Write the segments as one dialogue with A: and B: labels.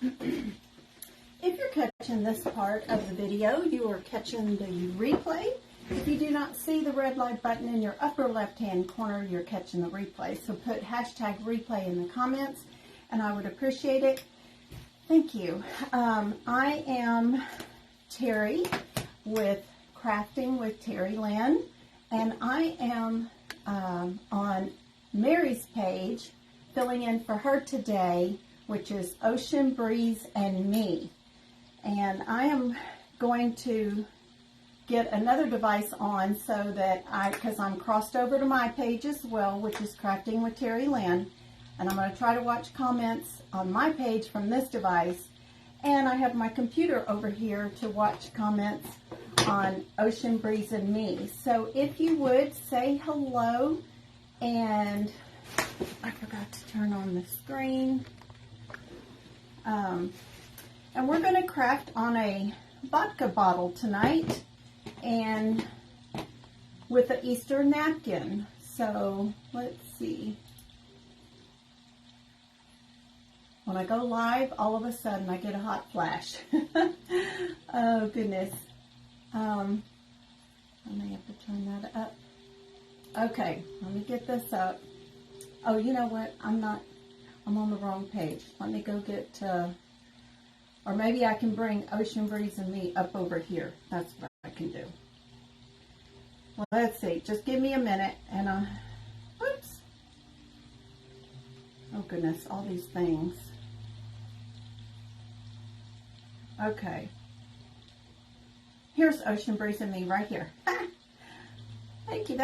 A: If you're catching this part of the video, you are catching the replay. If you do not see the red light button in your upper left-hand corner, you're catching the replay. So put hashtag replay in the comments, and I would appreciate it. Thank you. I am Terry with Crafting with Terry Lynn, and I am on Mary's page filling in for her today, which is Ocean Breeze and Me. And I am going to get another device on so that because I'm crossed over to my page as well, which is Crafting with Terry Lynn, and I'm going to try to watch comments on my page from this device, and I have my computer over here to watch comments on Ocean Breeze and Me. So if you would say hello, and I forgot to turn on the screen, and we're going to craft on a vodka bottle tonight, and with an Easter napkin. So let's see. When I go live, all of a sudden I get a hot flash. Oh goodness. I may have to turn that up. Okay, let me get this up. Oh, you know what? I'm on the wrong page. Let me go get, or maybe I can bring Ocean Breeze and Me up over here. That's what I can do. Well, let's see. Just give me a minute, and whoops. Oh goodness, all these things. Okay. Here's Ocean Breeze and Me right here. Thank you.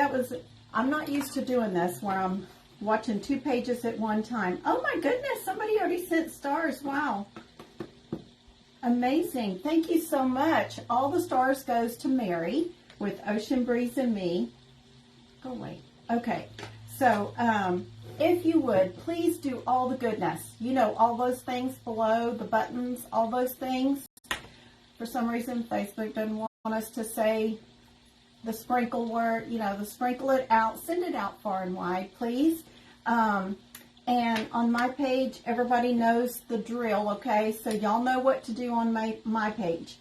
A: I'm not used to doing this where I'm watching 2 pages at one time. Oh my goodness, somebody already sent stars. Wow. Amazing. Thank you so much. All the stars goes to Mary with Ocean Breeze and Me. Go away. Okay. So, if you would, please do all the goodness. You know, all those things below, the buttons, all those things. For some reason, Facebook doesn't want us to say the sprinkle word, you know, the sprinkle it out, send it out far and wide, please. And on my page, everybody knows the drill, okay? So y'all know what to do on my page.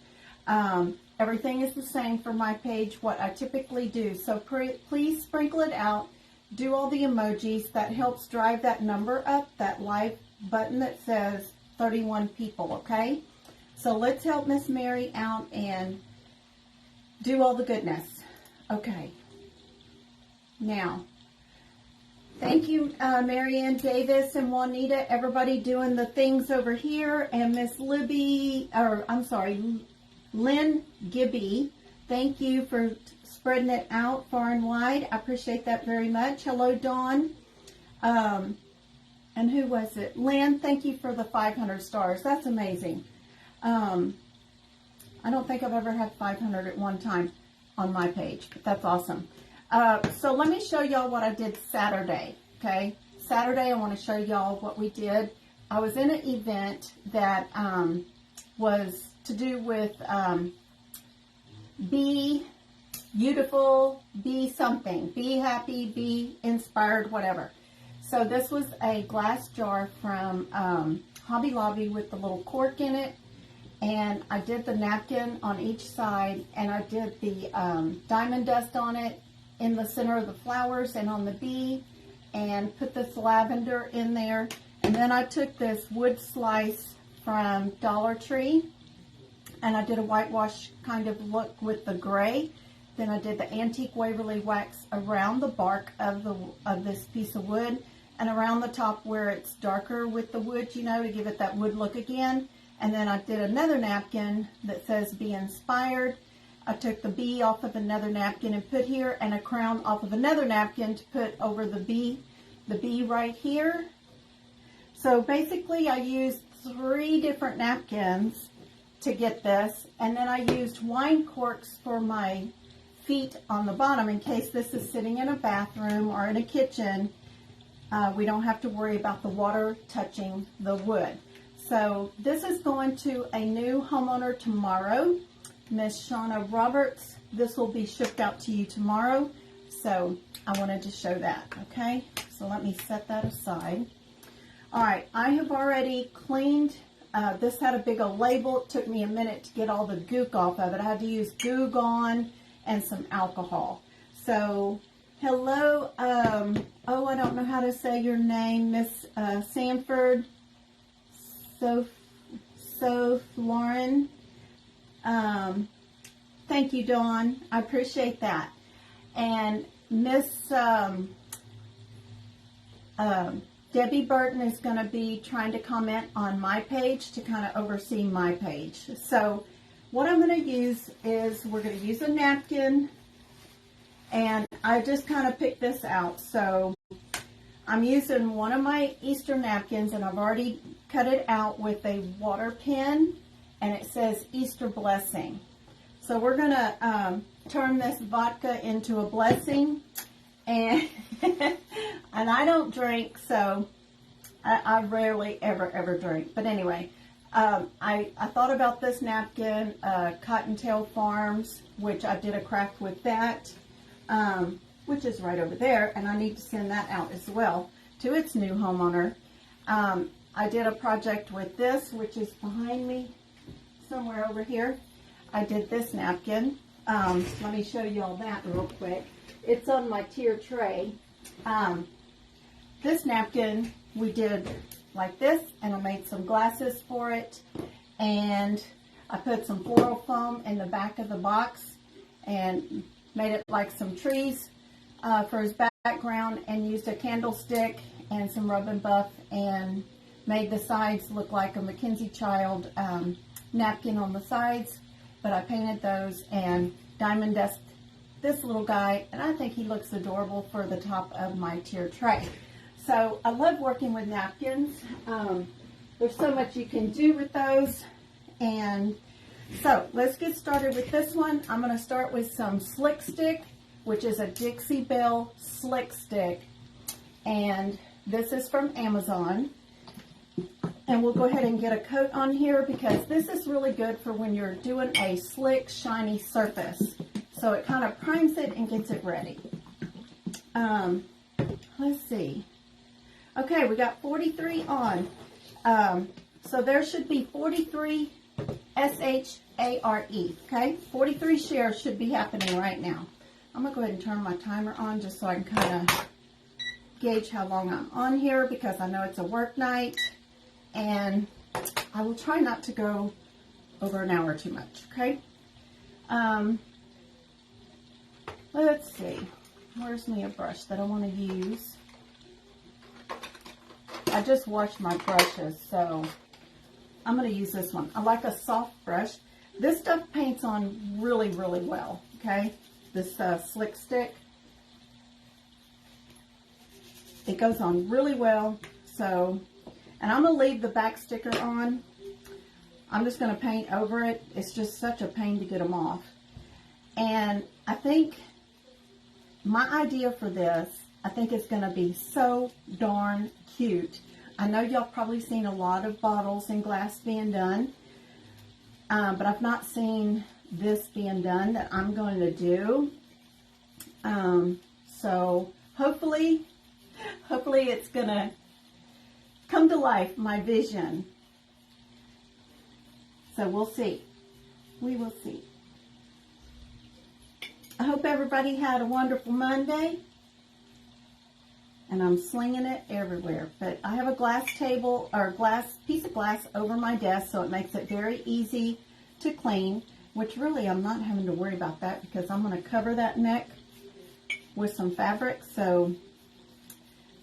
A: Everything is the same for my page, what I typically do. So please sprinkle it out. Do all the emojis. That helps drive that number up, that live button that says 31 people, okay? So let's help Miss Mary out and do all the goodness. Okay. Now, thank you, Marianne Davis and Juanita, everybody doing the things over here, and Miss Libby, or I'm sorry, Lynn Gibby. Thank you for spreading it out far and wide. I appreciate that very much. Hello, Dawn. And who was it? Lynn, thank you for the 500 stars. That's amazing. I don't think I've ever had 500 at one time on my page, but that's awesome. So let me show y'all what I did Saturday, okay? Saturday, I want to show y'all what we did. I was in an event that was to do with be beautiful, be something, be happy, be inspired, whatever. So this was a glass jar from Hobby Lobby with the little cork in it. And I did the napkin on each side, and I did the diamond dust on it in the center of the flowers and on the bee, and put this lavender in there. And then I took this wood slice from Dollar Tree, and I did a whitewash kind of look with the gray. Then I did the antique Waverly wax around the bark of this piece of wood, and around the top where it's darker with the wood, you know, to give it that wood look again. And then I did another napkin that says Be Inspired. I took the bee off of another napkin and put here, and a crown off of another napkin to put over the bee right here. So basically I used 3 different napkins to get this, and then I used wine corks for my feet on the bottom in case this is sitting in a bathroom or in a kitchen. We don't have to worry about the water touching the wood. So this is going to a new homeowner tomorrow, Miss Shauna Roberts. This will be shipped out to you tomorrow. So I wanted to show that, okay? So let me set that aside. All right, I have already cleaned this had a big old label. It took me a minute to get all the gook off of it. I had to use Goo Gone and some alcohol. So, hello, oh, I don't know how to say your name, Miss Sanford, Lauren. Thank you, Dawn. I appreciate that. And Miss Debbie Burton is going to be trying to comment on my page to kind of oversee my page. So what I'm going to use is, we're going to use a napkin, and I just kind of picked this out. So I'm using one of my Easter napkins, and I've already cut it out with a water pen, and it says Easter Blessing. So we're going to turn this vodka into a blessing, and and I don't drink, so I rarely ever drink. But anyway, I thought about this napkin, Cottontail Farms, which I did a craft with that, which is right over there, and I need to send that out as well to its new homeowner. I did a project with this, which is behind me, somewhere over here. I did this napkin. Let me show you all that real quick. It's on my tier tray. This napkin we did like this, and I made some glasses for it, and I put some floral foam in the back of the box and made it like some trees for his background, and used a candlestick and some rub and buff and made the sides look like a Mackenzie Child napkin on the sides. But I painted those and diamond dust this little guy, and I think he looks adorable for the top of my tier tray. So I love working with napkins. There's so much you can do with those. And so let's get started with this one. I'm going to start with some Slick Stick, which is a Dixie Belle Slick Stick. And this is from Amazon. And we'll go ahead and get a coat on here, because this is really good for when you're doing a slick, shiny surface. So it kind of primes it and gets it ready. Let's see. Okay, we got 43 on. So there should be 43 SHARE, okay? 43 shares should be happening right now. I'm going to go ahead and turn my timer on just so I can kind of gauge how long I'm on here, because I know it's a work night. And I will try not to go over an hour too much, okay? Let's see. Where's me a brush that I want to use? I just washed my brushes, so I'm going to use this one. I like a soft brush. This stuff paints on really, really well, okay? This Slick Stick. It goes on really well, so... And I'm going to leave the back sticker on. I'm just going to paint over it. It's just such a pain to get them off. And I think my idea for this, I think it's going to be so darn cute. I know y'all probably seen a lot of bottles and glass being done. But I've not seen this being done that I'm going to do. So hopefully it's going to come to life, my vision. So we'll see. We will see. I hope everybody had a wonderful Monday. And I'm slinging it everywhere. But I have a glass table, or piece of glass over my desk, so it makes it very easy to clean, which really I'm not having to worry about that, because I'm going to cover that neck with some fabric, so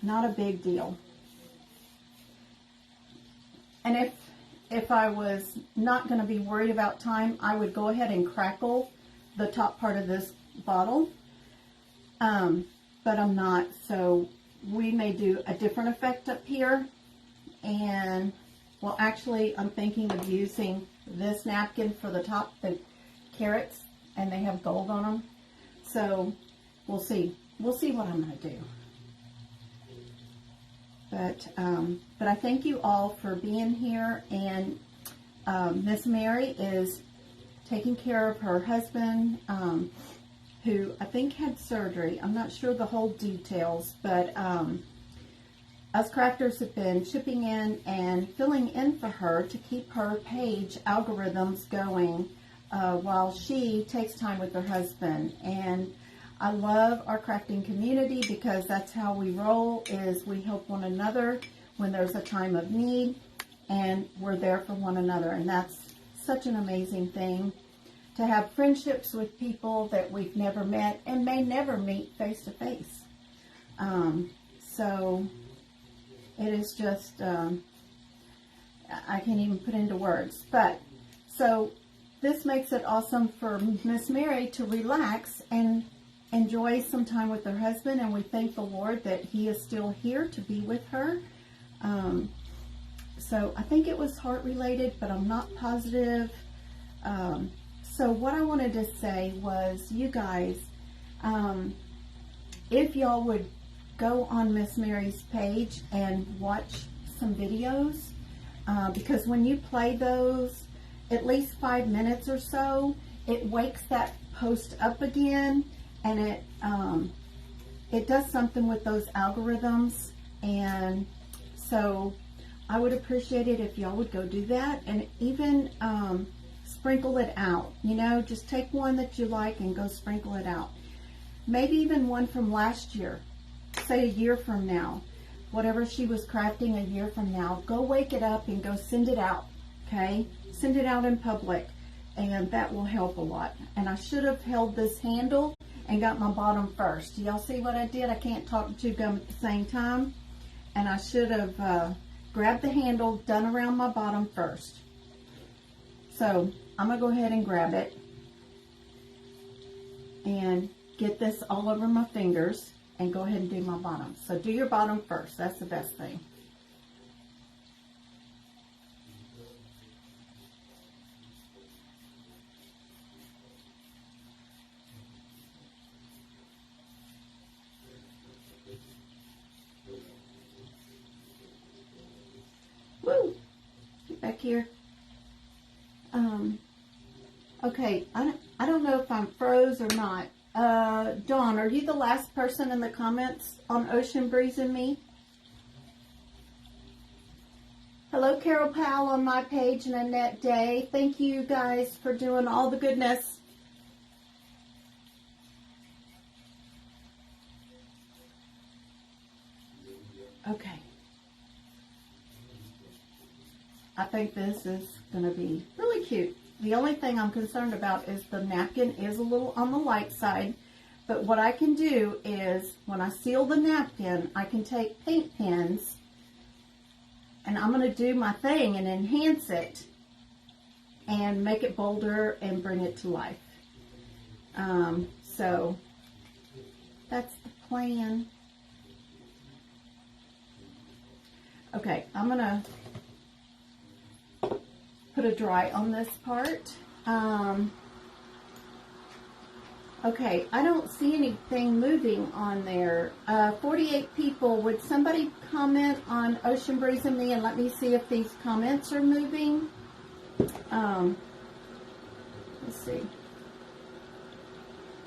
A: not a big deal. And if I was not going to be worried about time, I would go ahead and crackle the top part of this bottle. But I'm not, so we may do a different effect up here. And, well, actually, I'm thinking of using this napkin for the top, the carrots, and they have gold on them. So we'll see. We'll see what I'm going to do. But I thank you all for being here, and Miss Mary is taking care of her husband, who I think had surgery. I'm not sure the whole details, but us crafters have been chipping in and filling in for her to keep her page algorithms going while she takes time with her husband. And I love our crafting community because that's how we roll, is we help one another when there's a time of need, and we're there for one another. And that's such an amazing thing, to have friendships with people that we've never met and may never meet face to face. So it is just, I can't even put into words. But so this makes it awesome for Miss Mary to relax and enjoy some time with her husband, and we thank the Lord that he is still here to be with her. So I think it was heart related, but I'm not positive. So what I wanted to say was, you guys, if y'all would go on Miss Mary's page and watch some videos, because when you play those at least 5 minutes or so, it wakes that post up again, and it does something with those algorithms. And so I would appreciate it if y'all would go do that, and even sprinkle it out. You know, just take one that you like and go sprinkle it out. Maybe even one from last year, say a year from now, whatever she was crafting a year from now, go wake it up and go send it out, okay? Send it out in public, and that will help a lot. And I should have held this handle and got my bottom first. Y'all see what I did? I can't talk and chew gum at the same time. And I should have grabbed the handle, done around my bottom first. So I'm going to go ahead and grab it and get this all over my fingers and go ahead and do my bottom. So do your bottom first. That's the best thing. Woo! Get back here. Okay, I don't know if I'm froze or not. Dawn, are you the last person in the comments on Ocean Breeze and Me? Hello, Carol Powell on my page and Annette Day. Thank you guys for doing all the goodness. Okay. I think this is going to be really cute. The only thing I'm concerned about is the napkin is a little on the light side. But what I can do is, when I seal the napkin, I can take paint pens and I'm going to do my thing and enhance it and make it bolder and bring it to life. So that's the plan. Okay, I'm going to put a dry on this part. Okay, I don't see anything moving on there. 48 people. Would somebody comment on Ocean Breeze and Me and let me see if these comments are moving? Let's see.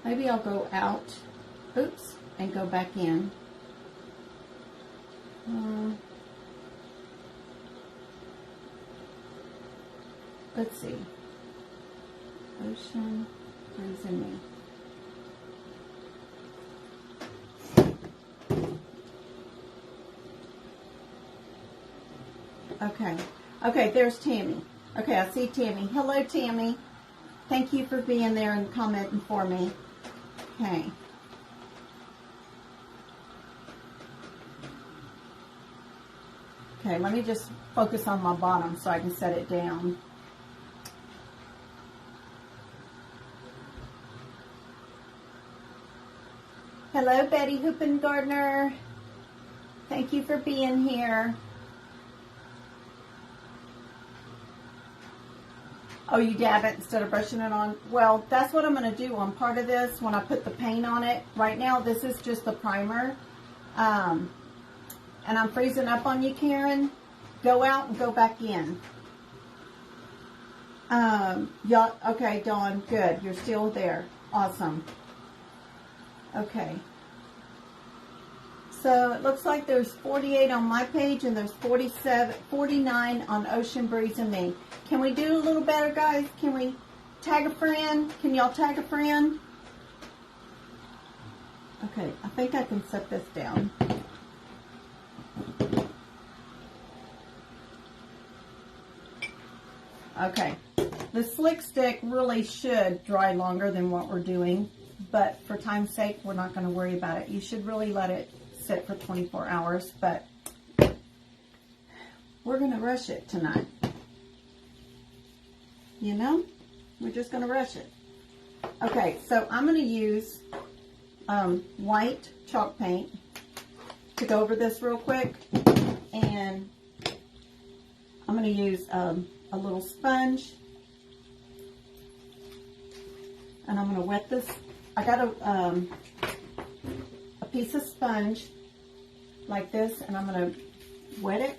A: Maybe I'll go out, oops, and go back in. Let's see. Ocean Breeze and Me. Okay. Okay, there's Tammy. Okay, I see Tammy. Hello, Tammy. Thank you for being there and commenting for me. Okay. Okay, let me just focus on my bottom so I can set it down. Hello, Betty Hoopengardner. Thank you for being here. Oh, you dab it instead of brushing it on? Well, that's what I'm going to do on part of this when I put the paint on it. Right now, this is just the primer. And I'm freezing up on you, Karen. Go out and go back in. Y'all, okay, Dawn, good. You're still there. Awesome. Okay. So it looks like there's 48 on my page and there's 49 on Ocean Breeze and me. Can we do a little better, guys? Can we tag a friend? Can y'all tag a friend? Okay, I think I can set this down. Okay, the slick stick really should dry longer than what we're doing, but for time's sake, we're not going to worry about it. You should really let it sit for 24 hours, but we're going to rush it tonight. You know, we're just going to rush it. Okay, so I'm going to use white chalk paint to go over this real quick, and I'm going to use a little sponge, and I'm going to wet this. I got a piece of sponge like this, and I'm going to wet it,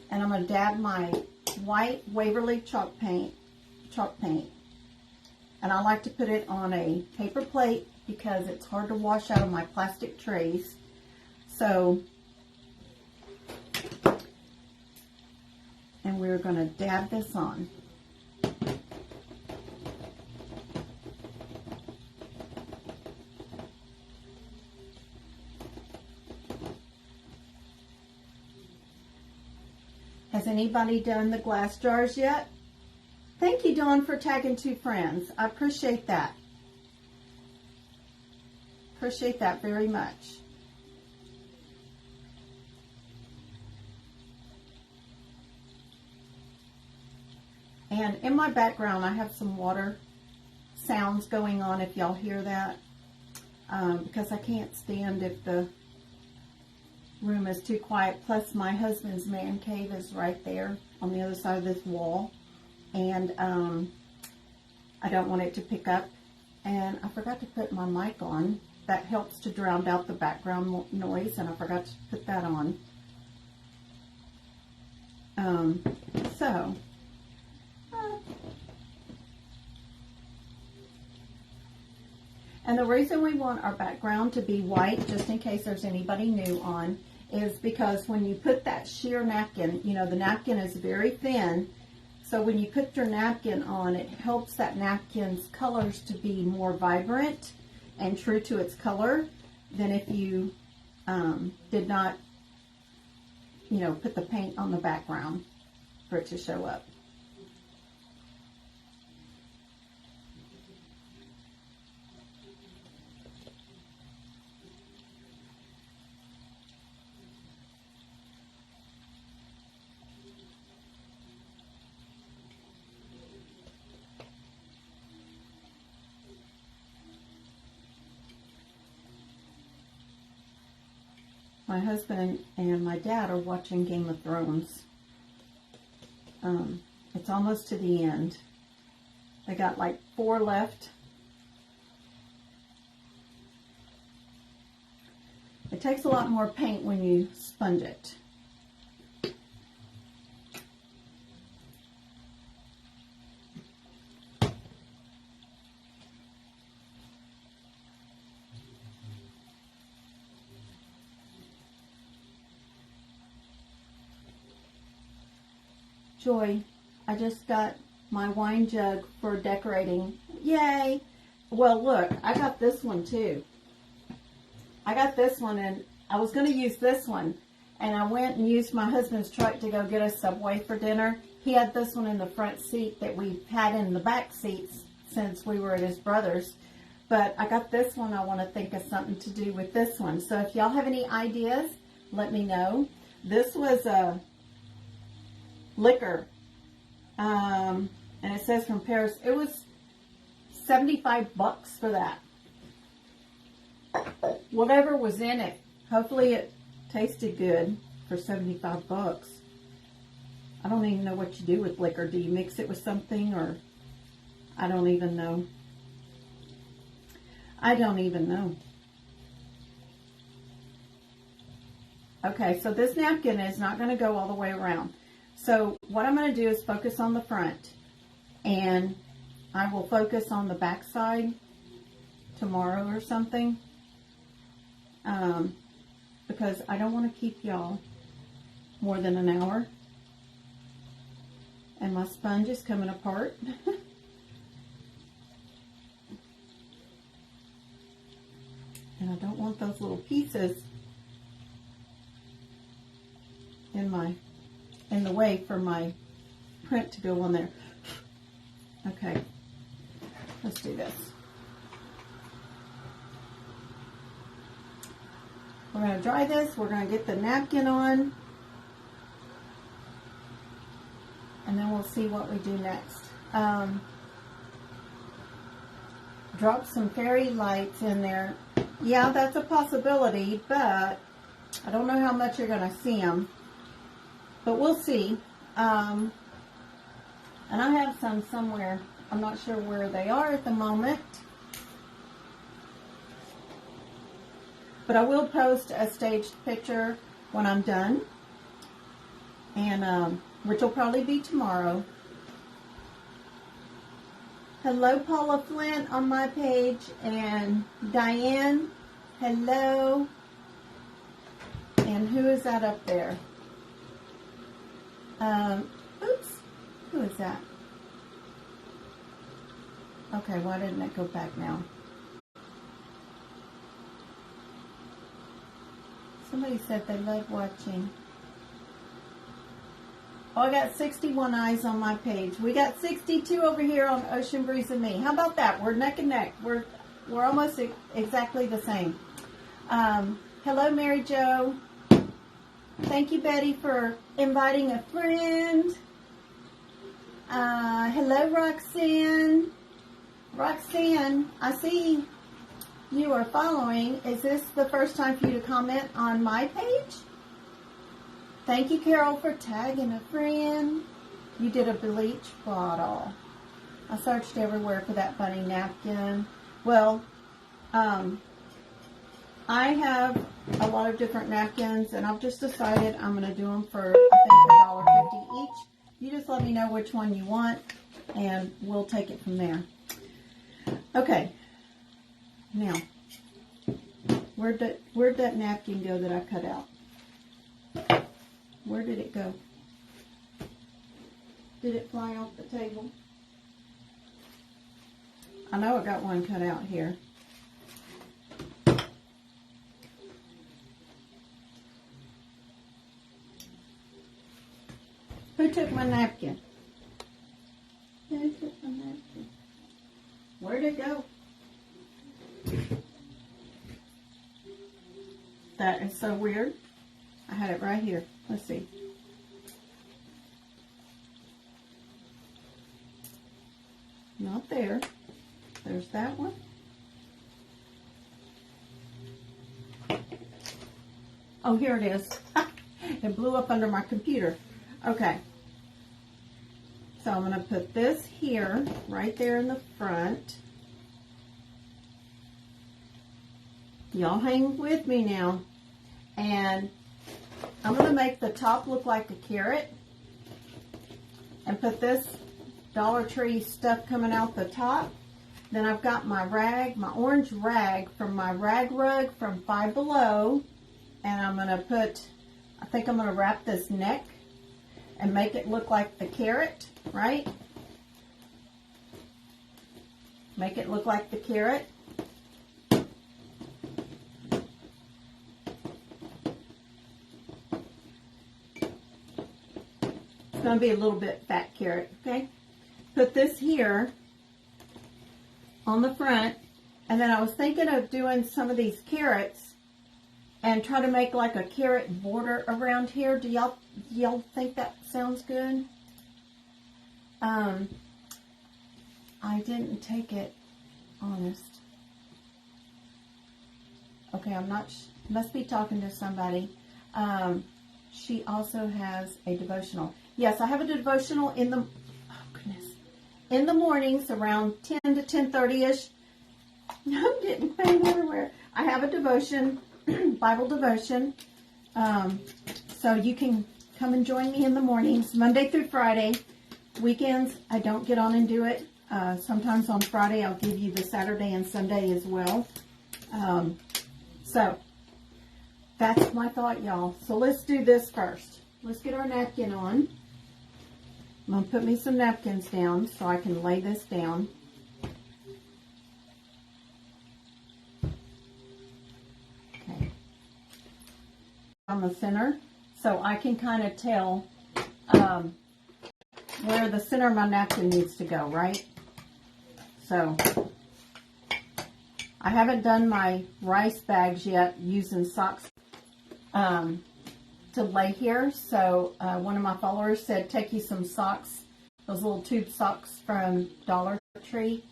A: and I'm going to dab my white Waverly chalk paint, and I like to put it on a paper plate because it's hard to wash out of my plastic trays. So, and we're going to dab this on. Has anybody done the glass jars yet? Thank you, Dawn, for tagging 2 friends. I appreciate that. Appreciate that very much. And in my background, I have some water sounds going on, if y'all hear that, because I can't stand if the room is too quiet. Plus, my husband's man cave is right there on the other side of this wall, and I don't want it to pick up. And I forgot to put my mic on. That helps to drown out the background noise, and I forgot to put that on. And the reason we want our background to be white, just in case there's anybody new on, is because when you put that sheer napkin, you know, the napkin is very thin, so when you put your napkin on, it helps that napkin's colors to be more vibrant and true to its color than if you did not, you know, put the paint on the background for it to show up. My husband and my dad are watching Game of Thrones. It's almost to the end. They got like 4 left. It takes a lot more paint when you sponge it. Joy, I just got my wine jug for decorating. Yay! Well, look, I got this one too. I got this one, and I was going to use this one, and I went and used my husband's truck to go get us Subway for dinner. He had this one in the front seat that we had in the back seats since we were at his brother's. But I got this one. I want to think of something to do with this one. So if y'all have any ideas, let me know. This was a liquor, and it says from Paris. It was $75 for that. Whatever was in it, hopefully it tasted good for $75. I don't even know what you do with liquor. Do you mix it with something, or I don't even know. I don't even know. Okay, so this napkin is not going to go all the way around. So what I'm going to do is focus on the front, and I will focus on the back side tomorrow or something. because I don't want to keep y'all more than an hour. And my sponge is coming apart. And I don't want those little pieces in the way for my print to go on there. Okay, let's do this. We're going to dry this. We're going to get the napkin on. And then we'll see what we do next. Drop some fairy lights in there. Yeah, that's a possibility, but I don't know how much you're going to see them. But we'll see. And I have some somewhere. I'm not sure where they are at the moment. But I will post a staged picture when I'm done. And which will probably be tomorrow. Hello, Paula Flint on my page, and Diane, hello. And who is that up there? Oops, who is that? Okay, why didn't it go back now? Somebody said they love watching. Oh, I got 61 eyes on my page. We got 62 over here on Ocean Breeze and me. How about that? We're neck and neck. We're almost exactly the same. Hello, Mary Jo. Thank you, Betty, for inviting a friend. Hello, Roxanne. Roxanne, I see you are following. Is this the first time for you to comment on my page? Thank you, Carol, for tagging a friend. You did a bleach bottle. I searched everywhere for that bunny napkin. Well, I have a lot of different napkins, and I've just decided I'm going to do them for, I think, $1.50 each. You just let me know which one you want, and we'll take it from there. Okay. Now, where'd that napkin go that I cut out? Where did it go? Did it fly off the table? I know I got one cut out here. Who took my napkin? Who took my napkin? Where'd it go? That is so weird. I had it right here. Let's see. Not there. There's that one. Oh, here it is. It blew up under my computer. Okay. So I'm going to put this here, right there in the front. Y'all hang with me now. And I'm going to make the top look like a carrot and put this Dollar Tree stuff coming out the top. Then I've got my rag, my orange rag from my rag rug from Five Below. And I'm going to put, I think I'm going to wrap this neck and make it look like the carrot, right? Make it look like the carrot. It's going to be a little bit fat carrot, okay? Put this here on the front, and then I was thinking of doing some of these carrots and try to make like a carrot border around here. Do y'all think that sounds good? I didn't take it, honest. Okay, I'm not, must be talking to somebody. She also has a devotional. Yes, I have a devotional in the, oh goodness, in the mornings around 10 to 10:30ish. I'm getting pain everywhere. I have a devotion, Bible devotion. So you can come and join me in the mornings, Monday through Friday. Weekends, I don't get on and do it. Sometimes on Friday, I'll give you the Saturday and Sunday as well. So That's my thought, y'all. So let's do this first. Let's get our napkin on. I'm going to put me some napkins down so I can lay this down. Okay. On the center, so I can kind of tell where the center of my napkin needs to go, right? So I haven't done my rice bags yet using socks to lay here. So one of my followers said take you some socks, those little tube socks from Dollar Tree,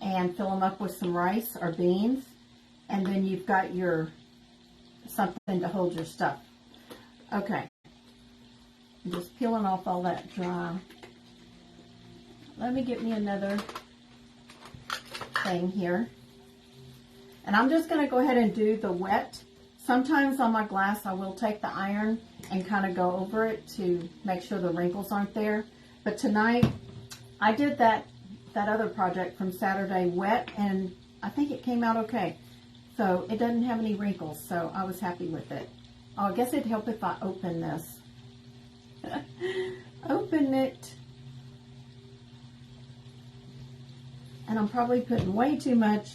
A: and fill them up with some rice or beans, and then you've got your something to hold your stuff. Okay, I'm just peeling off all that dry. Let me get me another thing here. And I'm just going to go ahead and do the wet. Sometimes on my glass I will take the iron and kind of go over it to make sure the wrinkles aren't there. But tonight I did that other project from Saturday wet, and I think it came out okay. So it doesn't have any wrinkles, so I was happy with it. Oh, I guess it'd help if I open this. Open it. And I'm probably putting way too much.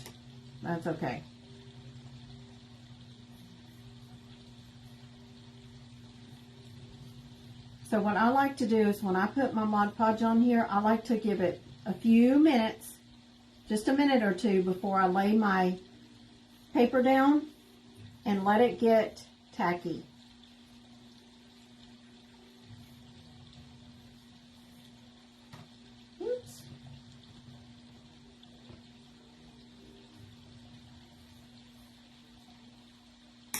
A: That's okay. So what I like to do is when I put my Mod Podge on here, I like to give it a few minutes, just a minute or two before I lay my paper down and let it get tacky. Oops.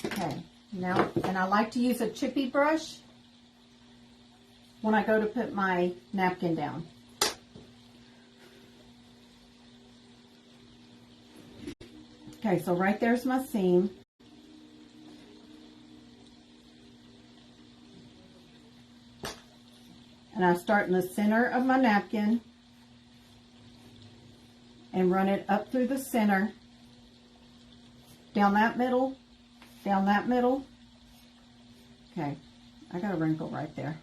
A: Okay, now, and I like to use a chippy brush when I go to put my napkin down. Okay, so right there's my seam. And I start in the center of my napkin and run it up through the center, down that middle, down that middle. Okay, I got a wrinkle right there.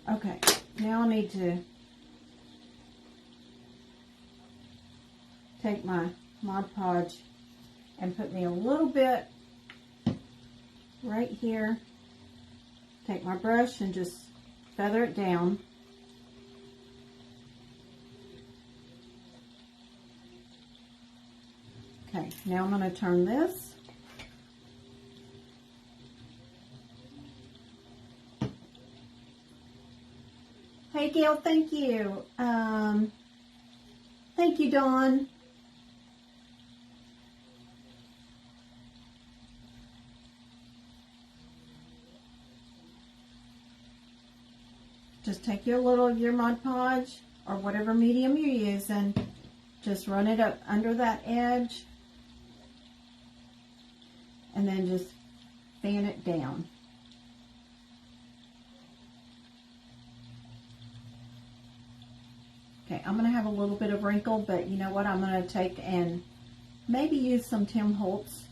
A: Okay, now I need to take my Mod Podge and put me a little bit right here. Take my brush and just feather it down. Okay, now I'm going to turn this. Hey Gail, thank you. Thank you, Dawn. Just take your little of your Mod Podge or whatever medium you're using. Just run it up under that edge. And then just fan it down. Okay, I'm going to have a little bit of wrinkle, but you know what? I'm going to take and maybe use some Tim Holtz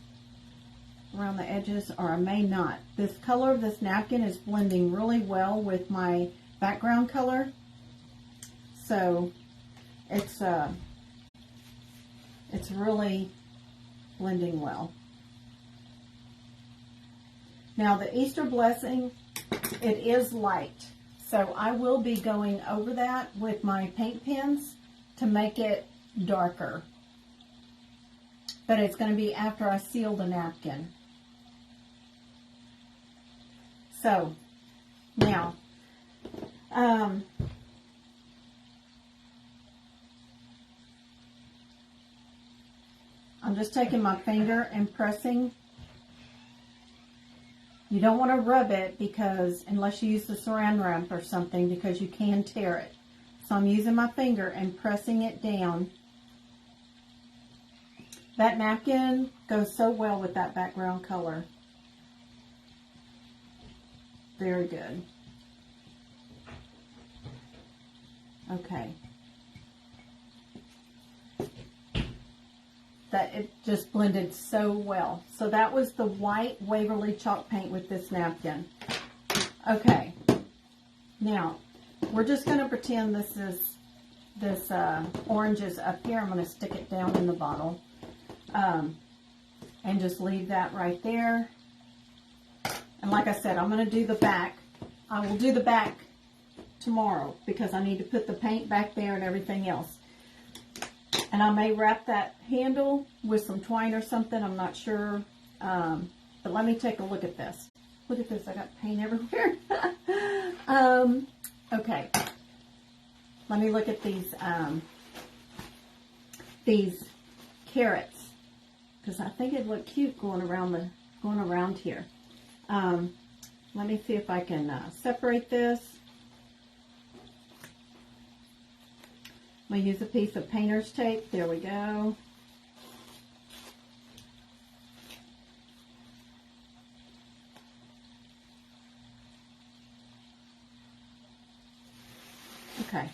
A: around the edges, or I may not. This color of this napkin is blending really well with my background color. So it's really blending well. Now the Easter blessing, it is light. So I will be going over that with my paint pens to make it darker. But it's going to be after I seal the napkin. So now, I'm just taking my finger and pressing You don't want to rub it because, unless you use the saran wrap or something, because you can tear it. So I'm using my finger and pressing it down. That napkin goes so well with that background color. Very good. Okay. That it just blended so well. So that was the white Waverly chalk paint with this napkin. Okay. Now, we're just going to pretend this orange is up here. I'm going to stick it down in the bottle. And just leave that right there. And like I said, I'm going to do the back. I will do the back tomorrow because I need to put the paint back there and everything else. And I may wrap that handle with some twine or something. I'm not sure. But let me take a look at this. Look at this. I got paint everywhere. Okay. Let me look at these carrots. Because I think it'd look cute going around here. Let me see if I can separate this. I'm going to use a piece of painter's tape. There we go. Okay.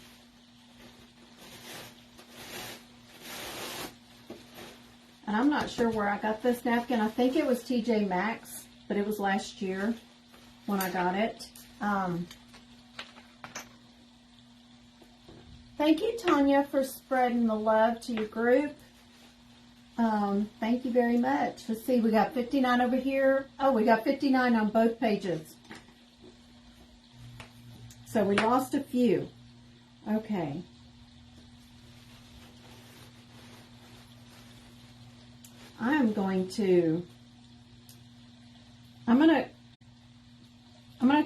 A: And I'm not sure where I got this napkin. I think it was TJ Maxx, but it was last year when I got it. Thank you, Tanya, for spreading the love to your group. Thank you very much. Let's see, we got 59 over here. Oh, we got 59 on both pages. So we lost a few. Okay. I'm going to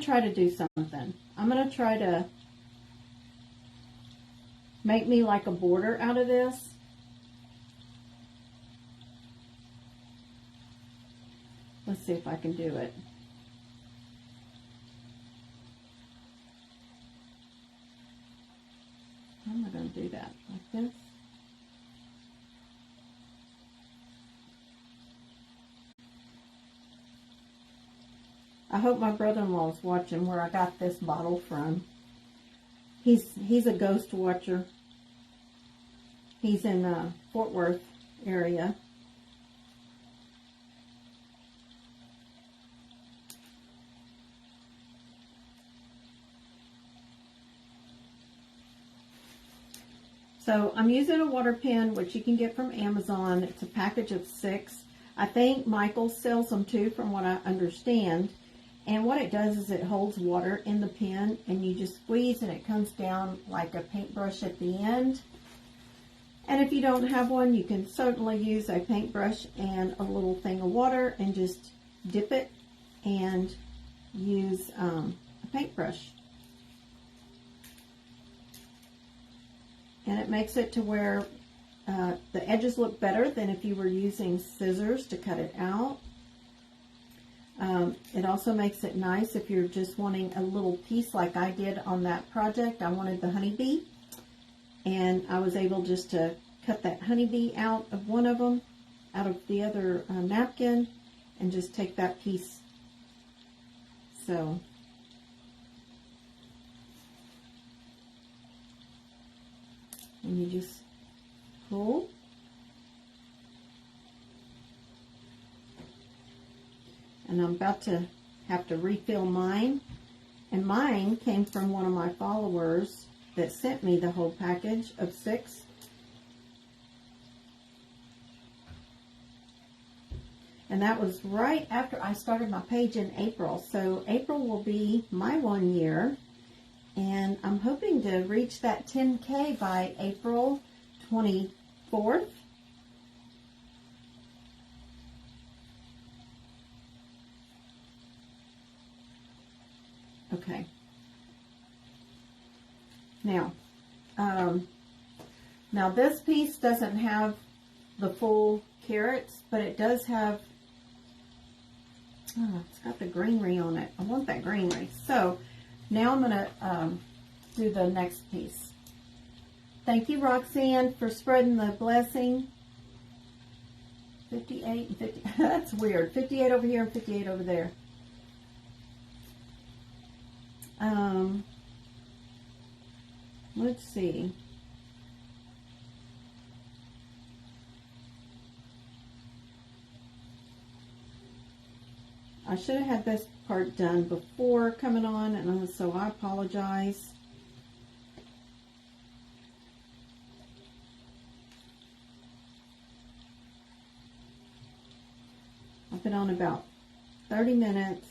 A: try to do something. I'm going to try to make me like a border out of this. Let's see if I can do it. How am I going to do that? Like this? I hope my brother-in-law is watching where I got this bottle from. He's a ghost watcher. He's in Fort Worth area. So I'm using a water pen, which you can get from Amazon. It's a package of 6. I think Michael sells them too, from what I understand. And what it does is it holds water in the pen, and you just squeeze and it comes down like a paintbrush at the end. And if you don't have one, you can certainly use a paintbrush and a little thing of water and just dip it and use a paintbrush. And it makes it to where the edges look better than if you were using scissors to cut it out. It also makes it nice if you're just wanting a little piece like I did on that project. I wanted the honeybee, and I was able just to cut that honeybee out of one of them, out of the other napkin, and just take that piece. So, and you just pull. And I'm about to have to refill mine. And mine came from one of my followers that sent me the whole package of 6. And that was right after I started my page in April. So April will be my 1 year. And I'm hoping to reach that 10K by April 24th. Okay. Now, now this piece doesn't have the full carrots, but it does have Oh, it's got the greenery on it. I want that greenery. So now I'm going to do the next piece. Thank you, Roxanne, for spreading the blessing. 58 and 50. That's weird. 58 over here and 58 over there. Let's see. I should have had this part done before coming on, and so I apologize. I've been on about 30 minutes.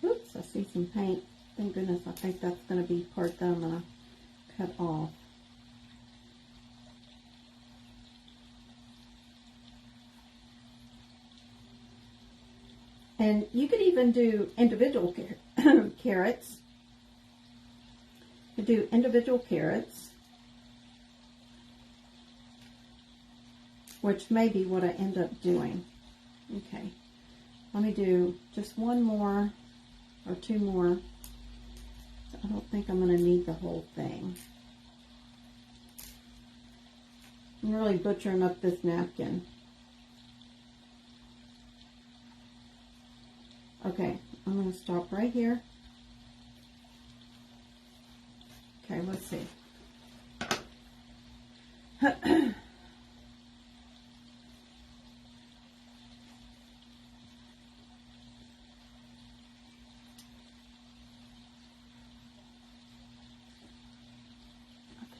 A: Oops, I see some paint. Thank goodness, I think that's going to be part that I'm going to cut off. And you could even do individual carrots. You could do individual carrots, which may be what I end up doing. Okay, let me do just one more or two more. I don't think I'm going to need the whole thing. I'm really butchering up this napkin. Okay, I'm going to stop right here. Okay, let's see.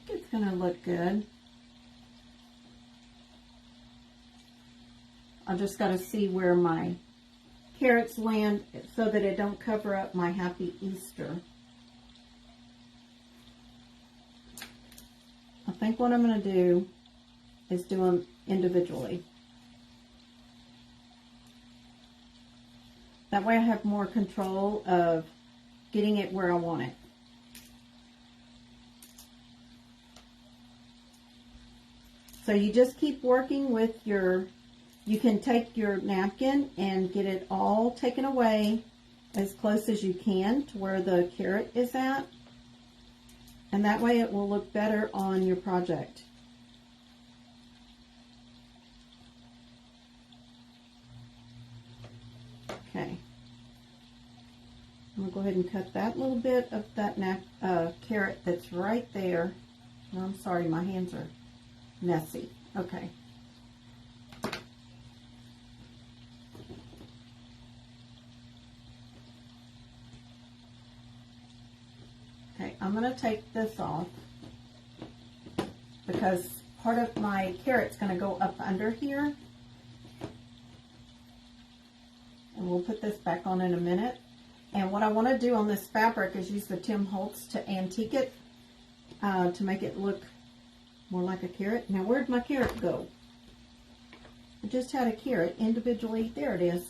A: It's going to look good. I just got to see where my carrots land so that it don't cover up my Happy Easter. I think what I'm going to do is do them individually. That way I have more control of getting it where I want it. So you just keep working with your, you can take your napkin and get it all taken away as close as you can to where the carrot is at. And that way it will look better on your project. Okay. I'm going to go ahead and cut that little bit of that carrot that's right there. No, I'm sorry, my hands are messy. Okay. Okay, I'm going to take this off because part of my carrot's going to go up under here. And we'll put this back on in a minute. And what I want to do on this fabric is use the Tim Holtz to antique it, to make it look more like a carrot. Now, where'd my carrot go? I just had a carrot individually. There it is.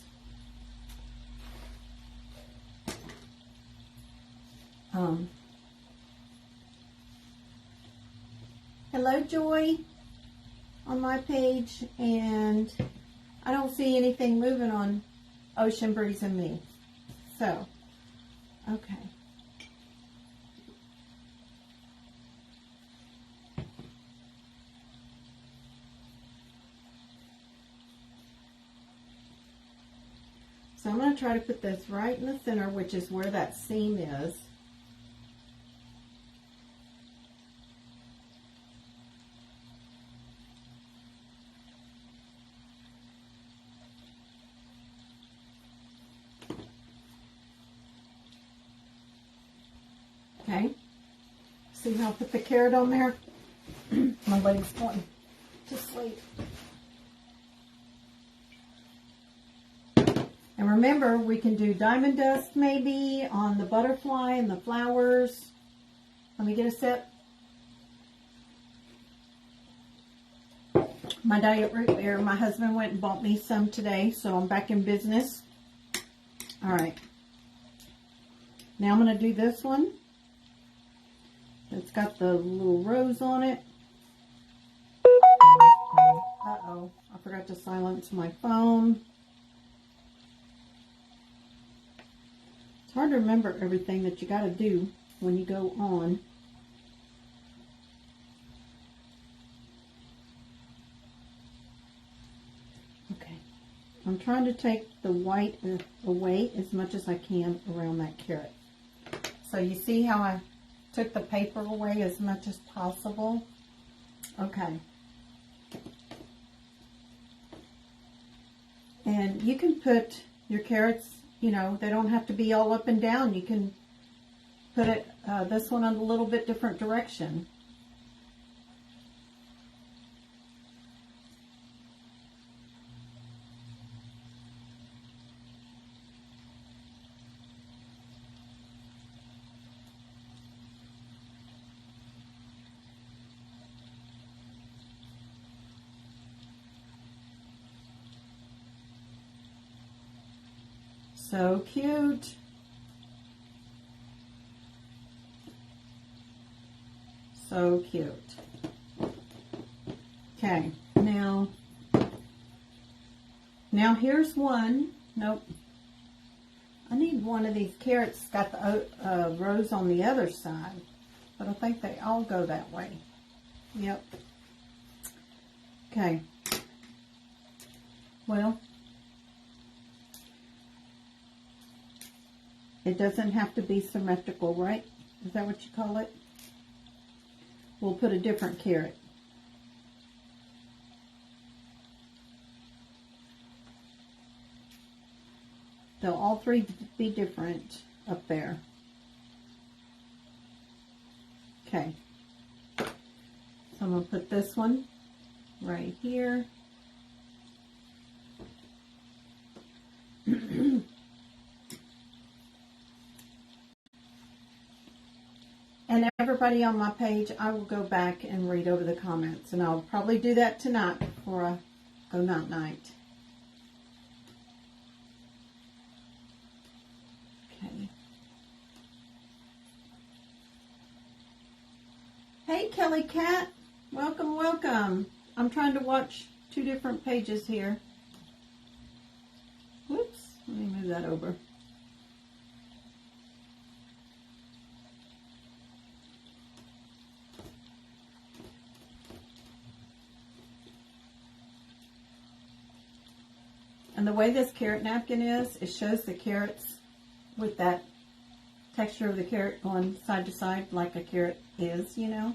A: Hello, Joy, on my page, and I don't see anything moving on Ocean Breeze and me. So, okay. So I'm going to try to put this right in the center, which is where that seam is. Okay, see how I put the carrot on there? My leg's going to sleep. And remember, we can do diamond dust maybe on the butterfly and the flowers. Let me get a sip. my diet root beer. My husband went and bought me some today, so I'm back in business. All right. Now I'm going to do this one. It's got the little rose on it. Uh-oh, I forgot to silence my phone. It's hard to remember everything that you got to do when you go on. Okay, I'm trying to take the white away as much as I can around that carrot. So you see how I took the paper away as much as possible? Okay. And you can put your carrots, you know, they don't have to be all up and down. You can put it, this one in a little bit different direction. So cute. So cute. Okay, now here's one. Nope. I need one of these carrots. Got the rose on the other side, but I think they all go that way. Yep. Okay. Well, it doesn't have to be symmetrical, right? Is that what you call it? We'll put a different carrot. They'll all three be different up there. Okay. So I'm going to put this one right here. And everybody on my page, I will go back and read over the comments. And I'll probably do that tonight before I go night-night. Okay. Hey, Kelly Cat. Welcome, welcome. I'm trying to watch two different pages here. Whoops. Let me move that over. And the way this carrot napkin is, it shows the carrots with that texture of the carrot going side to side like a carrot is, you know.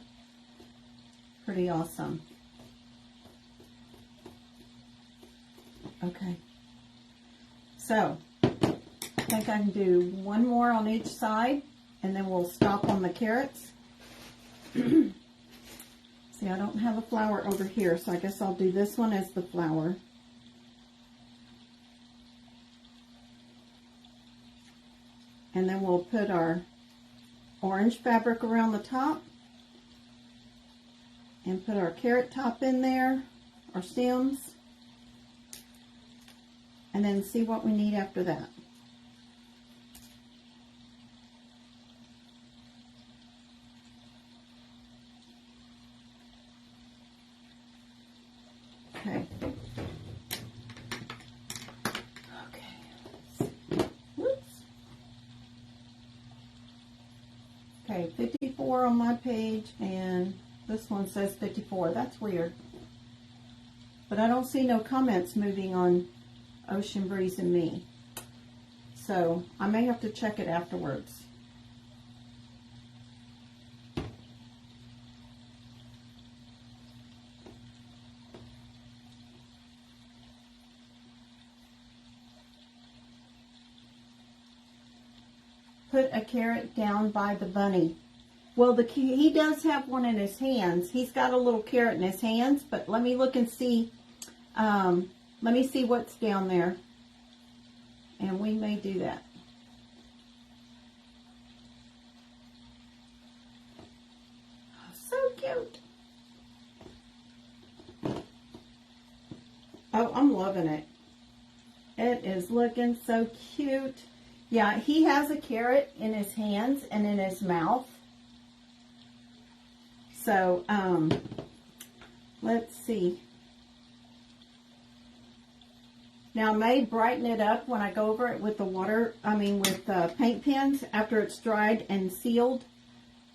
A: Pretty awesome. Okay. So, I think I can do one more on each side, and then we'll stop on the carrots. See, I don't have a flower over here, so I guess I'll do this one as the flower. And then we'll put our orange fabric around the top and put our carrot top in there, our stems, and then see what we need after that. Okay. Okay, 54 on my page, and this one says 54. That's weird. But I don't see no comments moving on Ocean Breeze and me. So I may have to check it afterwards. Put a carrot down by the bunny. Well, he does have one in his hands. He's got a little carrot in his hands, but let me look and see. Let me see what's down there. And we may do that. Oh, so cute. Oh, I'm loving it. It is looking so cute. Yeah, he has a carrot in his hands and in his mouth. So, let's see. Now, I may brighten it up when I go over it with the with paint pens after it's dried and sealed.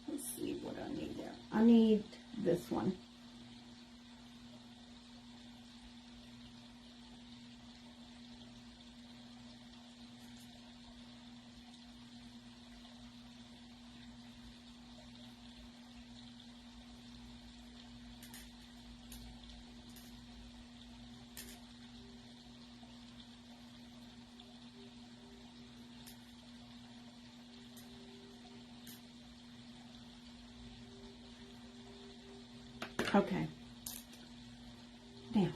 A: Let's see what I need there. I need this one. Okay. Now.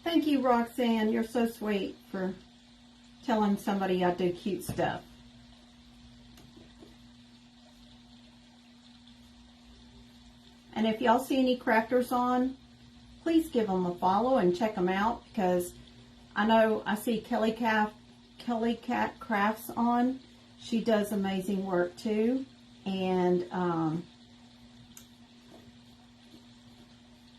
A: Thank you, Roxanne. You're so sweet for telling somebody I do cute stuff. And if y'all see any crafters on, please give them a follow and check them out, because I know I see Kelly Cat Crafts on. She does amazing work too, and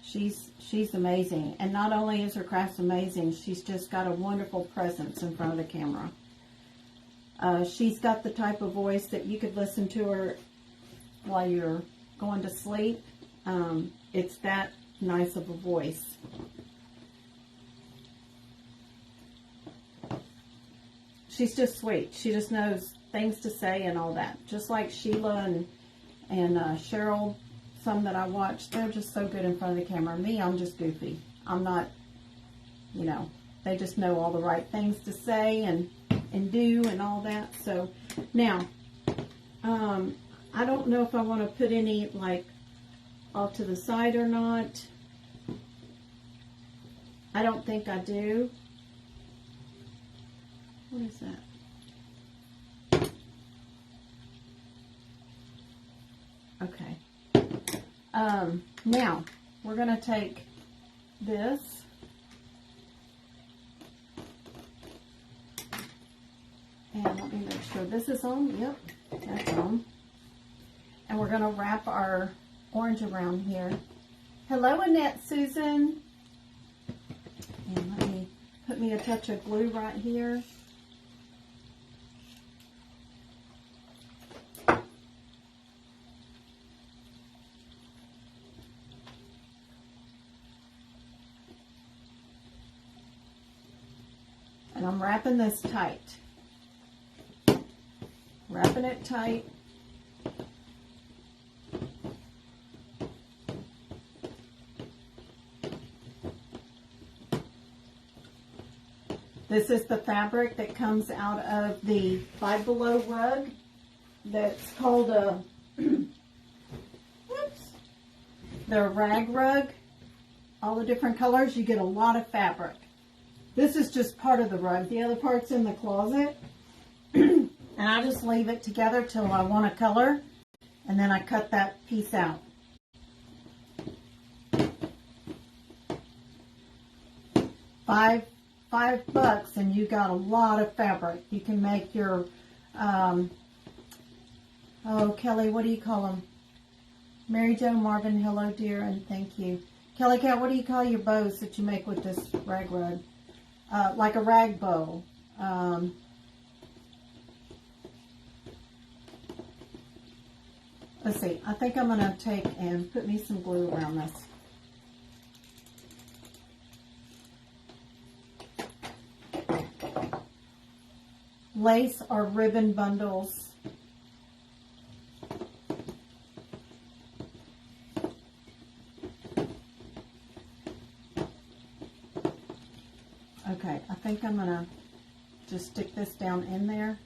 A: she's amazing. And not only is her crafts amazing, she's just got a wonderful presence in front of the camera. She's got the type of voice that you could listen to her while you're going to sleep. It's that nice of a voice. She's just sweet. She just knows things to say and all that. Just like Sheila and Cheryl, some that I watch, they're just so good in front of the camera. Me, I'm just goofy. I'm not, they just know all the right things to say and do and all that. So now, I don't know if I want to put any off to the side or not. I don't think I do. What is that? Okay. Now, we're going to take this. And let me make sure this is on. Yep, that's on. And we're going to wrap our orange around here. Hello, Annette Susan. And let me put me a touch of glue right here. And I'm wrapping this tight. Wrapping it tight. This is the fabric that comes out of the Five Below rug. That's called a the rag rug. All the different colors. You get a lot of fabric. This is just part of the rug. The other part's in the closet. And I just leave it together till I want a color. And then I cut that piece out. $5 and you got a lot of fabric. You can make your, oh, Kelly, what do you call them? Mary Jo Marvin, hello, dear, and thank you. Kelly Cat, what do you call your bows that you make with this rag rug? Like a rag bow. Let's see. I think I'm going to take and put me some glue around this. Lace or ribbon bundles. Okay, I think I'm going to just stick this down in there.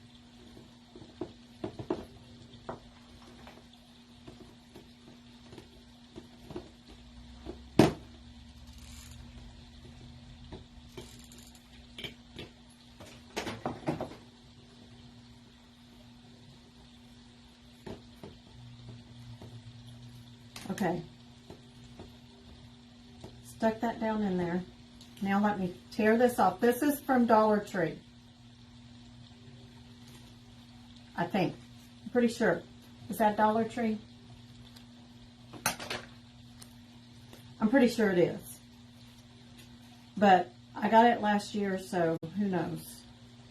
A: Okay. Stuck that down in there. Now let me tear this off. This is from Dollar Tree. I think. I'm pretty sure. Is that Dollar Tree? I'm pretty sure it is. But I got it last year, so who knows.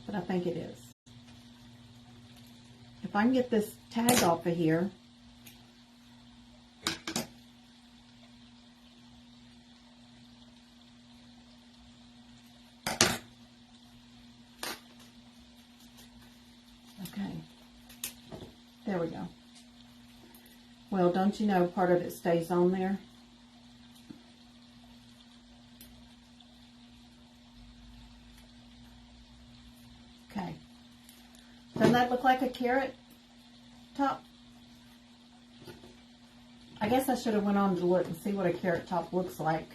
A: But I think it is. If I can get this tag off of here. Okay. There we go. Well, don't you know part of it stays on there? Okay. Doesn't that look like a carrot top? I guess I should have went on to look and see what a carrot top looks like.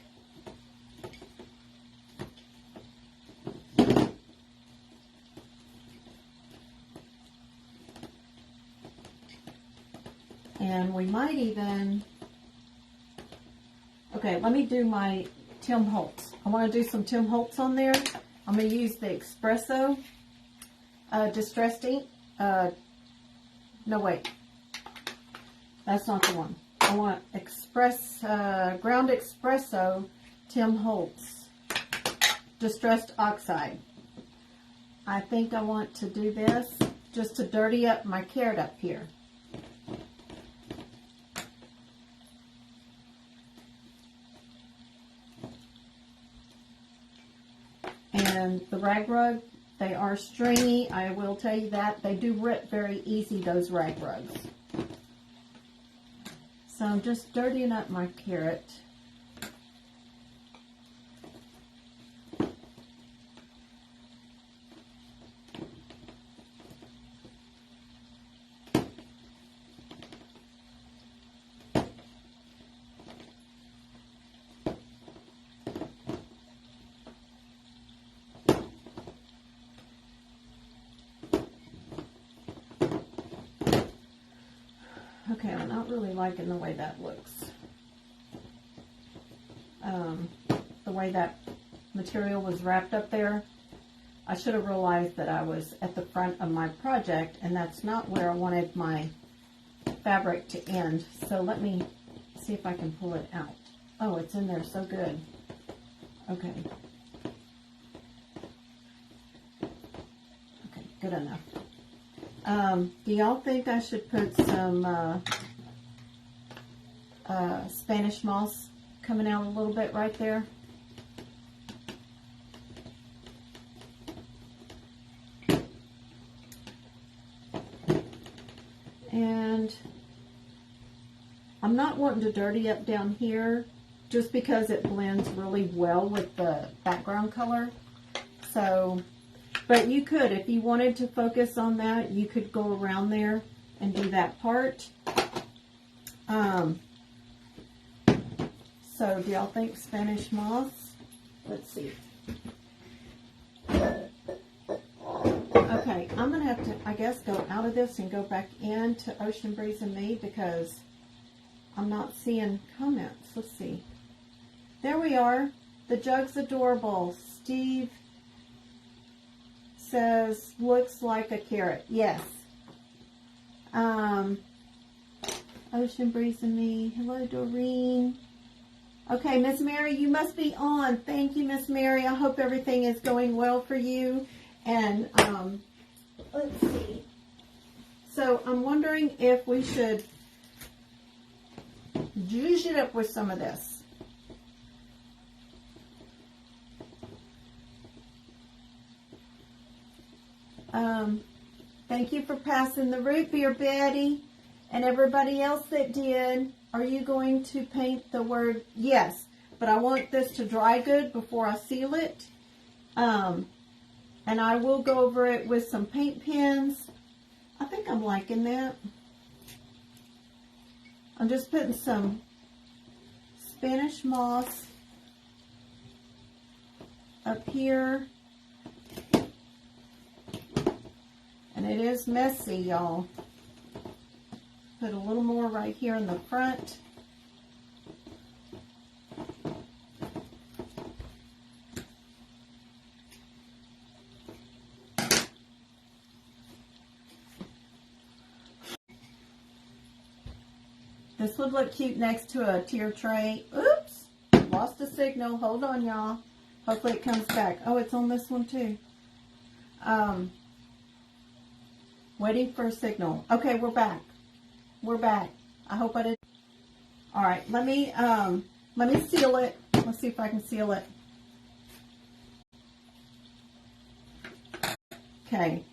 A: And we might even, okay, let me do my Tim Holtz. I want to do some Tim Holtz on there. I'm going to use the espresso distressed ink. No, wait. That's not the one. I want ground espresso Tim Holtz distressed oxide. I think I want to do this just to dirty up my carrot up here. And the rag rug, they are stringy. I will tell you that. They do rip very easy, those rag rugs. So I'm just dirtying up my carrot. Okay, I'm not really liking the way that looks. The way that material was wrapped up there. I should have realized that I was at the front of my project, and that's not where I wanted my fabric to end. So let me see if I can pull it out. Oh, it's in there so good. Okay. Okay, good enough. Do y'all think I should put some Spanish moss coming out a little bit right there? And I'm not wanting to dirty up down here just because it blends really well with the background color. So, but you could, if you wanted to focus on that, you could go around there and do that part. So do y'all think Spanish moss? Let's see. Okay, I'm going to have to, I guess, go out of this and go back into Ocean Breeze and Me because I'm not seeing comments. Let's see. There we are. The jug's adorable. Steve says, looks like a carrot. Yes. Ocean Breeze and Me. Hello, Doreen. Okay, Miss Mary, you must be on. Thank you, Miss Mary. I hope everything is going well for you. And let's see. So I'm wondering if we should juice it up with some of this. Thank you for passing the root beer, Betty, and everybody else that did. Are you going to paint the word? Yes, but I want this to dry good before I seal it. And I will go over it with some paint pens. I think I'm liking that. I'm just putting some Spanish moss up here. And it is messy, y'all. Put a little more right here in the front. This would look cute next to a tier tray. Oops, lost the signal. Hold on, y'all. Hopefully it comes back. Oh, it's on this one too. Waiting for a signal. Okay, we're back. We're back. I hope I did. All right, let me seal it. Let's see if I can seal it. Okay,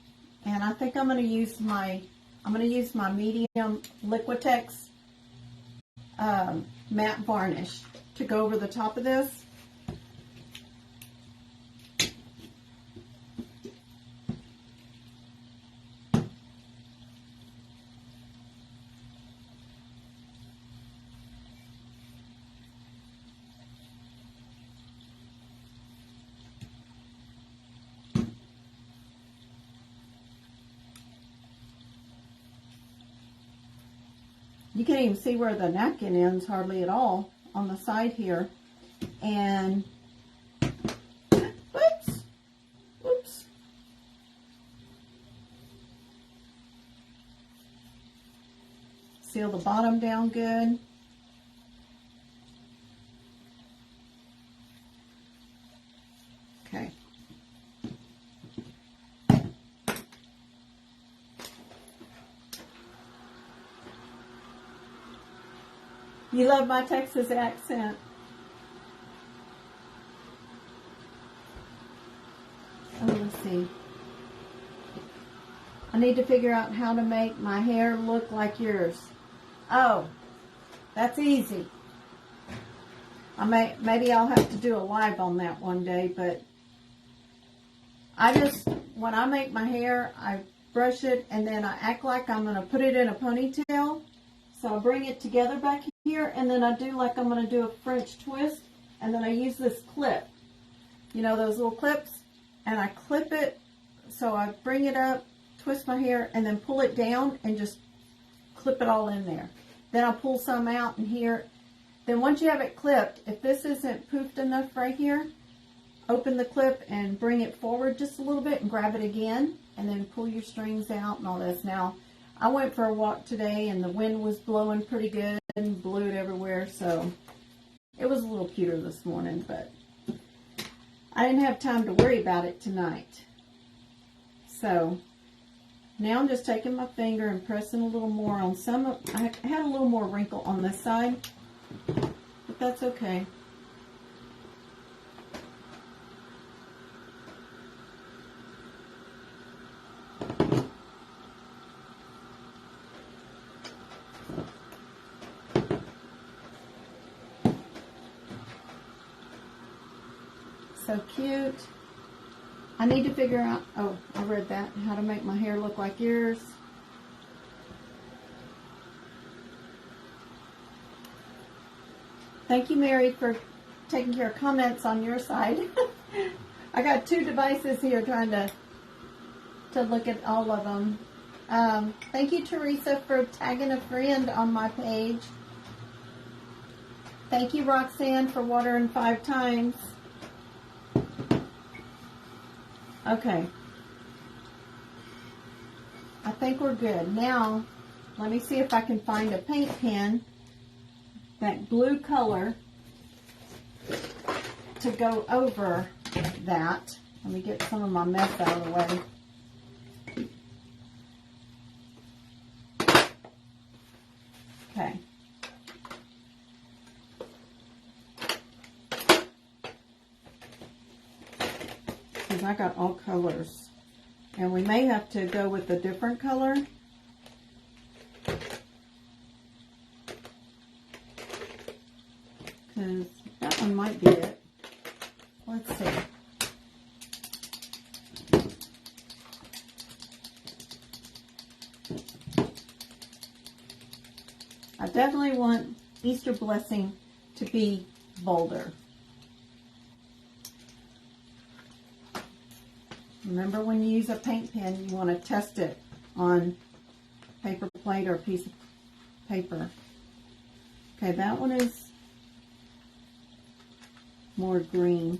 A: and I think I'm going to use my medium Liquitex matte varnish to go over the top of this. You can't even see where the napkin ends hardly at all on the side here. And oops. Seal the bottom down good. Okay. You love my Texas accent. Oh, let's see. I need to figure out how to make my hair look like yours. Oh, that's easy. Maybe I'll have to do a live on that one day, but when I make my hair, I brush it and then I act like I'm going to put it in a ponytail. So I bring it together back here, and then I do like I'm going to do a French twist, and then I use this clip. You know, those little clips? And I clip it, so I bring it up, twist my hair, and then pull it down and just clip it all in there. Then I'll pull some out in here. Then once you have it clipped, if this isn't poofed enough right here, open the clip and bring it forward just a little bit and grab it again, and then pull your strings out and all this. Now, I went for a walk today and the wind was blowing pretty good and blew it everywhere, so it was a little cuter this morning, but I didn't have time to worry about it tonight. So now I'm just taking my finger and pressing a little more on I had a little more wrinkle on this side, but that's okay. So cute. I need to figure out, oh, I read that, how to make my hair look like yours. Thank you, Mary, for taking care of comments on your side. I got two devices here trying to look at all of them. Thank you, Teresa, for tagging a friend on my page. Thank you, Roxanne, for watering 5 times. Okay. I think we're good. Now, let me see if I can find a paint pen, that blue color, to go over that. Let me get some of my mess out of the way. Okay. Because I got all colors. And we may have to go with a different color. Because that one might be it. Let's see. I definitely want Easter Blessing to be bolder. Remember, when you use a paint pen, you want to test it on paper plate or a piece of paper. Okay, that one is more green.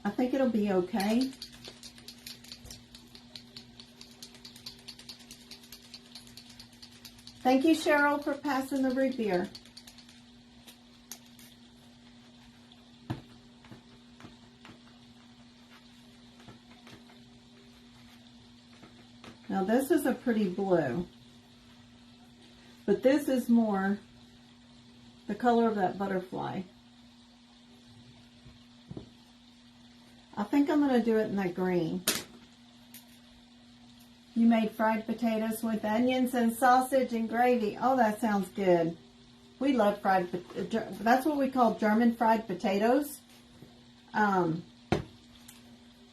A: I think it'll be okay. Thank you, Cheryl, for passing the root beer. Now this is a pretty blue, but this is more the color of that butterfly. I think I'm going to do it in that green. You made fried potatoes with onions and sausage and gravy. Oh, that sounds good. We love fried potatoes. That's what we call German fried potatoes.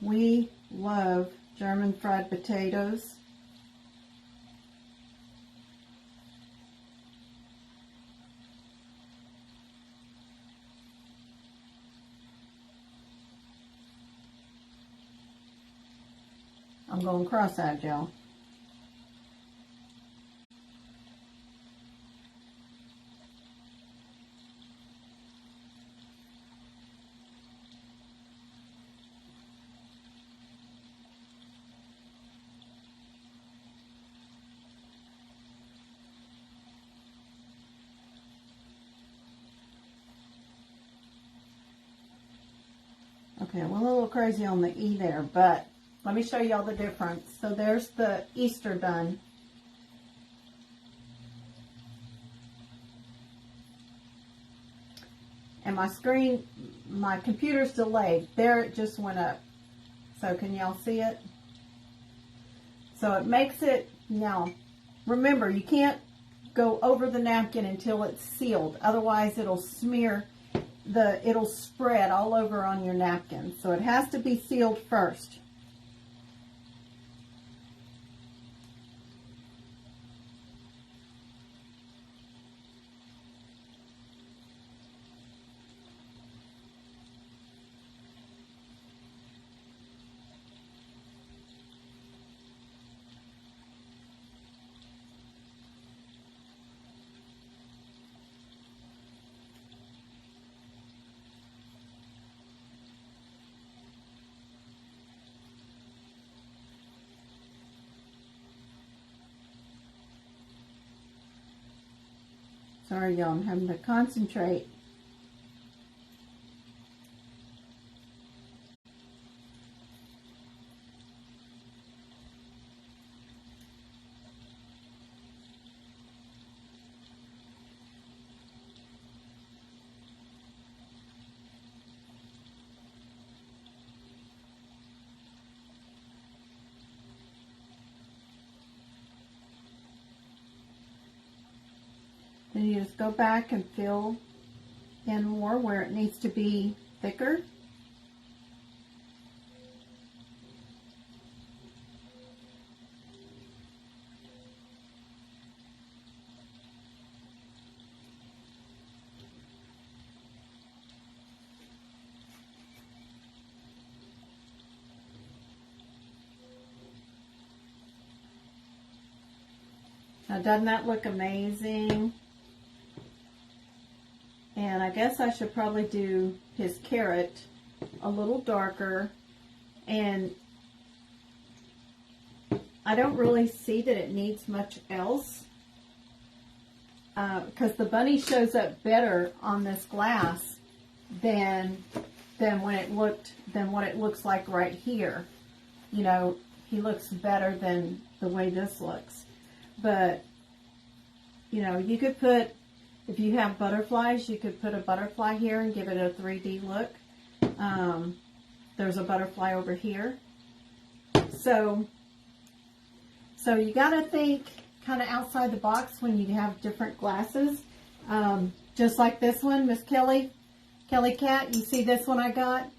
A: We love German fried potatoes. I'm going cross-eyed, y'all. Okay, I went a little crazy on the E there, but let me show y'all the difference. So there's the Easter done. And my screen, my computer's delayed. There it just went up. So can y'all see it? So it makes it, now remember, you can't go over the napkin until it's sealed. Otherwise it'll smear, it'll spread all over on your napkin. So it has to be sealed first. Sorry, y'all, I'm having to concentrate. Then you just go back and fill in more where it needs to be thicker. Now, doesn't that look amazing? And I guess I should probably do his carrot a little darker. And I don't really see that it needs much else. Because the bunny shows up better on this glass than what it looks like right here. You know, he looks better than the way this looks. But, you know, you could put, if you have butterflies, you could put a butterfly here and give it a 3D look. There's a butterfly over here. So you got to think kind of outside the box when you have different glasses. Just like this one, Miss Kelly Cat, you see this one I got?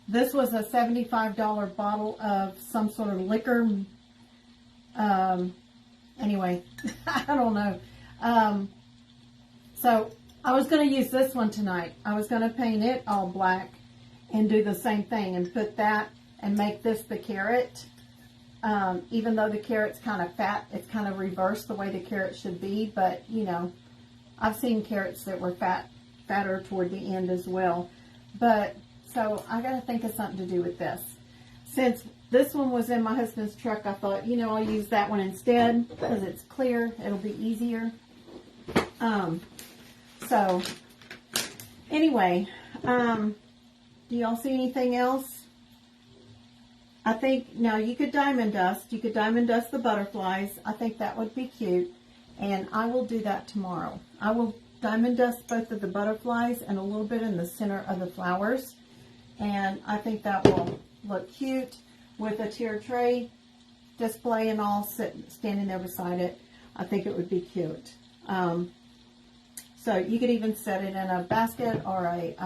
A: This was a $75 bottle of some sort of liquor. Anyway, I don't know. So I was going to use this one tonight. I was going to paint it all black and do the same thing and put that and make this the carrot. Even though the carrot's kind of fat, it's kind of reversed the way the carrot should be. But, you know, I've seen carrots that were fatter toward the end as well. But, so I got to think of something to do with this. since this one was in my husband's truck, I thought, you know, I'll use that one instead because it's clear. It'll be easier. So anyway, do y'all see anything else? I think, now you could diamond dust. You could diamond dust the butterflies. I think that would be cute. And I will do that tomorrow. I will diamond dust both of the butterflies and a little bit in the center of the flowers. And I think that will look cute with a tier tray display and all standing there beside it. I think it would be cute. So you could even set it in a basket or a,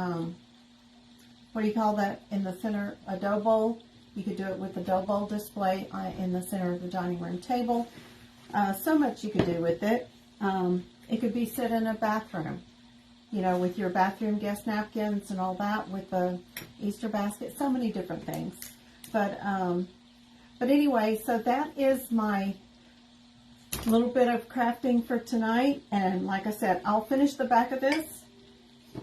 A: what do you call that in the center, a dough bowl. You could do it with the dough bowl display in the center of the dining room table. So much you could do with it. It could be set in a bathroom, you know, with your bathroom guest napkins and all that, with the Easter basket. So many different things. But anyway, so that is my little bit of crafting for tonight. And like I said, I'll finish the back of this,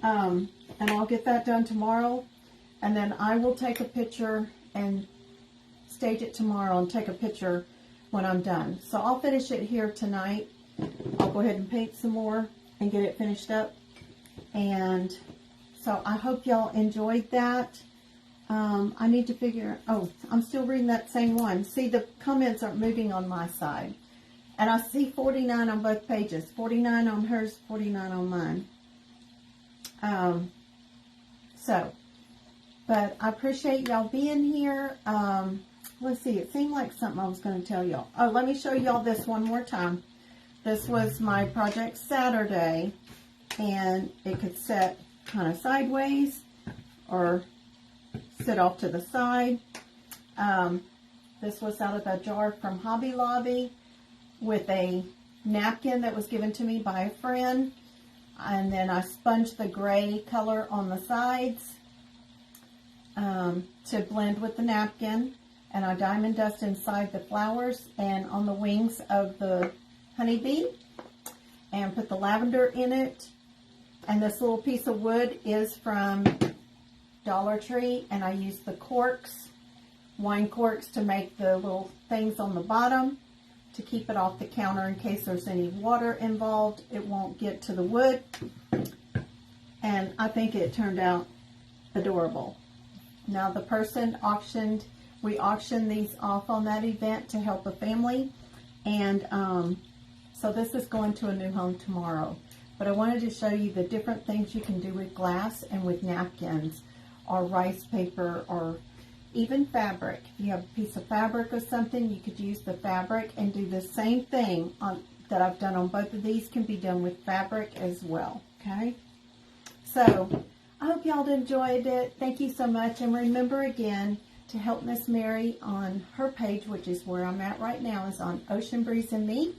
A: and I'll get that done tomorrow. And then I will take a picture and stage it tomorrow and take a picture when I'm done. So I'll finish it here tonight. I'll go ahead and paint some more and get it finished up. And so I hope y'all enjoyed that. I need to figure, oh, I'm still reading that same one. See, the comments aren't moving on my side. And I see 49 on both pages. 49 on hers, 49 on mine. But I appreciate y'all being here. Let's see, it seemed like something I was going to tell y'all. Oh, let me show y'all this one more time. This was my project Saturday, and it could set kind of sideways or sit off to the side. This was out of a jar from Hobby Lobby with a napkin that was given to me by a friend. And then I sponged the gray color on the sides to blend with the napkin, and I diamond dust inside the flowers and on the wings of the honeybee, and put the lavender in it. And this little piece of wood is from Dollar Tree, and I used the corks, wine corks, to make the little things on the bottom to keep it off the counter in case there's any water involved. It won't get to the wood, and I think it turned out adorable. Now the person we auctioned these off on that event to help a family, and so this is going to a new home tomorrow. But I wanted to show you the different things you can do with glass and with napkins or rice paper or even fabric. If you have a piece of fabric or something, you could use the fabric and do the same thing that I've done on both of these can be done with fabric as well. Okay, so I hope y'all enjoyed it. Thank you so much. And remember again to help Miss Mary on her page, which is where I'm at right now, is on Ocean Breeze and Me,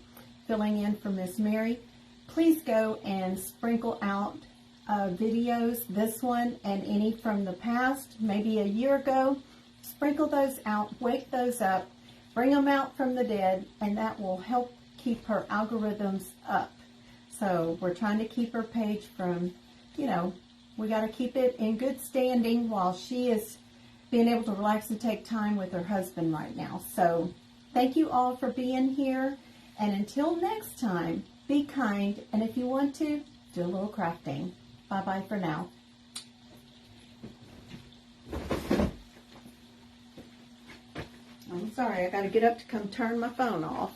A: filling in for Miss Mary. Please go and sprinkle out videos, this one and any from the past, maybe a year ago. Sprinkle those out, wake those up, bring them out from the dead, and that will help keep her algorithms up. So we're trying to keep her page from, you know, we got to keep it in good standing while she is being able to relax and take time with her husband right now. So thank you all for being here. And until next time, be kind. And if you want to, do a little crafting. Bye-bye for now. I'm sorry, I got to get up to come turn my phone off.